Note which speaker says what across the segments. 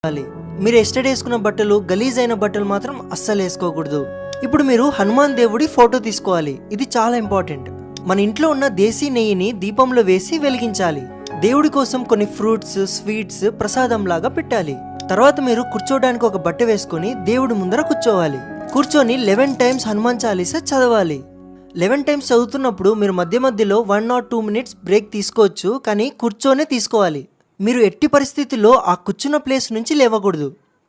Speaker 1: మీరు ఎస్టర్డే వేసుకున్న బట్టలు గలీజ్ అయిన బట్టలు మాత్రం అస్సలు వేసుకోకూడదు. ఇప్పుడు మీరు హనుమాన్ దేవుడి ఫోటో తీసుకోవాలి. ఇది చాలా ఇంపార్టెంట్. మన ఇంట్లో ఉన్న దేశీ నెయ్యిని దీపంలో వేసి వెలిగించాలి. దేవుడి కోసం కొన్ని ఫ్రూట్స్, స్వీట్స్ ప్రసాదం లాగా పెట్టాలి. తర్వాత మీరు కూర్చోడానికి ఒక బట్ట వేసుకొని దేవుడి ముందర కూర్చోవాలి. కూర్చొని 11 టైమ్స్ హనుమాన్ చాలీసా చదవాలి. 11 టైమ్స్ చదువుతున్నప్పుడు మీరు మధ్య మధ్యలో 1 or 2 minutes బ్రేక్ తీసుకోవచ్చు, కానీ కూర్చోనే తీసుకోవాలి. మీరు ఎట్టి పరిస్థితుల్లో ఆ కూర్చున్న ప్లేస్ నుంచి లేవకూడదు.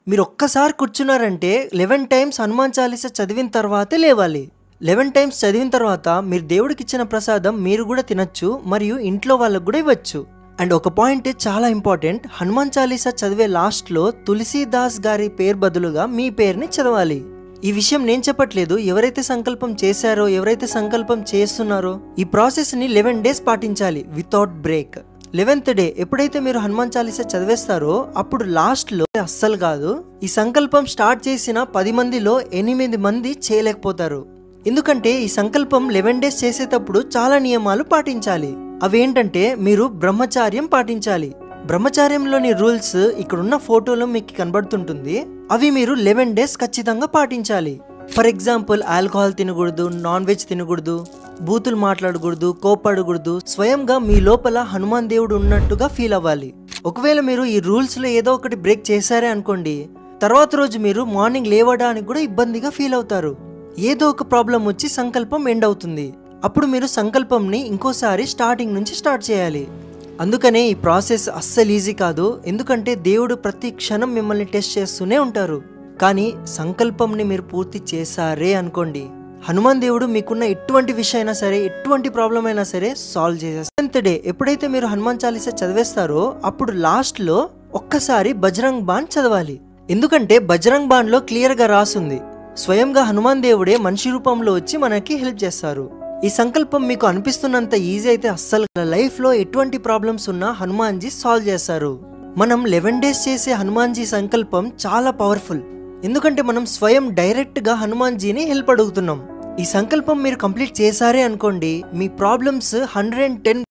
Speaker 1: మీరు ఒక్కసారి కూర్చున్నారంటే 11 టైమ్స్ హనుమాన్ చాలీసా చదివిన తర్వాతే లేవాలి. 11 టైమ్స్ చదివిన తర్వాత మీరు దేవుడికి ఇచ్చిన ప్రసాదం మీరు కూడా తినచ్చు, మరియు ఇంట్లో వాళ్ళకు కూడా ఇవ్వచ్చు. అండ్ ఒక పాయింట్ చాలా ఇంపార్టెంట్, హనుమాన్ చాలీసా చదివే లాస్ట్లో తులసీదాస్ గారి పేరు బదులుగా మీ పేరుని చదవాలి. ఈ విషయం నేను చెప్పట్లేదు, ఎవరైతే సంకల్పం చేశారో, ఎవరైతే సంకల్పం చేస్తున్నారో ఈ ప్రాసెస్ ని 11 days పాటించాలి వితౌట్ బ్రేక్. 11th డే ఎప్పుడైతే మీరు హనుమాన్ చాలీసా చదివేస్తారో అప్పుడు లాస్ట్ లో అస్సలు కాదు, ఈ సంకల్పం స్టార్ట్ చేసిన 10 మందిలో 8 మంది చేయలేకపోతారు. ఎందుకంటే ఈ సంకల్పం 11 days చేసేటప్పుడు చాలా నియమాలు పాటించాలి. అవేంటంటే మీరు బ్రహ్మచార్యం పాటించాలి. బ్రహ్మచార్యంలోని రూల్స్ ఇక్కడున్న ఫోటోలో మీకు కనబడుతుంటుంది. అవి మీరు 11 days ఖచ్చితంగా పాటించాలి. ఫర్ ఎగ్జాంపుల్, ఆల్కహాల్ తినకూడదు, నాన్ వెజ్ తినకూడదు, బూతులు మాట్లాడకూడదు, కోపడకూడదు. స్వయంగా మీ లోపల హనుమాన్ దేవుడు ఉన్నట్టుగా ఫీల్ అవ్వాలి. ఒకవేళ మీరు ఈ రూల్స్ లో ఏదో ఒకటి బ్రేక్ చేశారే అనుకోండి, తర్వాత రోజు మీరు మార్నింగ్ లేవడానికి కూడా ఇబ్బందిగా ఫీల్ అవుతారు. ఏదో ఒక ప్రాబ్లం వచ్చి సంకల్పం ఎండ్ అవుతుంది. అప్పుడు మీరు సంకల్పంని ఇంకోసారి స్టార్టింగ్ నుంచి స్టార్ట్ చేయాలి. అందుకనే ఈ ప్రాసెస్ అస్సలు ఈజీ కాదు. ఎందుకంటే దేవుడు ప్రతి క్షణం మిమ్మల్ని టెస్ట్ చేస్తూనే ఉంటారు. కానీ సంకల్పంని మీరు పూర్తి చేశారే అనుకోండి, హనుమాన్ దేవుడు మీకున్న ఎటువంటి విషయం అయినా సరే, ఎటువంటి ప్రాబ్లం అయినా సరే సాల్వ్ చేసేస్తారు. 10th డే ఎప్పుడైతే మీరు హనుమాన్ చాలీసా చదివేస్తారో అప్పుడు లాస్ట్ లో ఒక్కసారి బజరంగ్ బాణ్ చదవాలి. ఎందుకంటే బజరంగ్ బాణ్ లో క్లియర్ గా రాసుంది, స్వయంగా హనుమాన్ దేవుడే మనిషి రూపంలో వచ్చి మనకి హెల్ప్ చేస్తారు. ఈ సంకల్పం మీకు అనిపిస్తున్నంత ఈజీ అయితే అస్సలు. లైఫ్ లో ఎటువంటి ప్రాబ్లమ్స్ ఉన్నా హనుమాన్ జీ సాల్వ్ చేస్తారు. మనం 11 days చేసే హనుమాన్ జీ సంకల్పం చాలా పవర్ఫుల్. ఎందుకంటే మనం స్వయం డైరెక్ట్ గా హనుమాన్ జీని హెల్ప్ అడుగుతున్నాం. ఈ సంకల్పం మీరు కంప్లీట్ చేశారే అనుకోండి, మీ ప్రాబ్లమ్స్ 110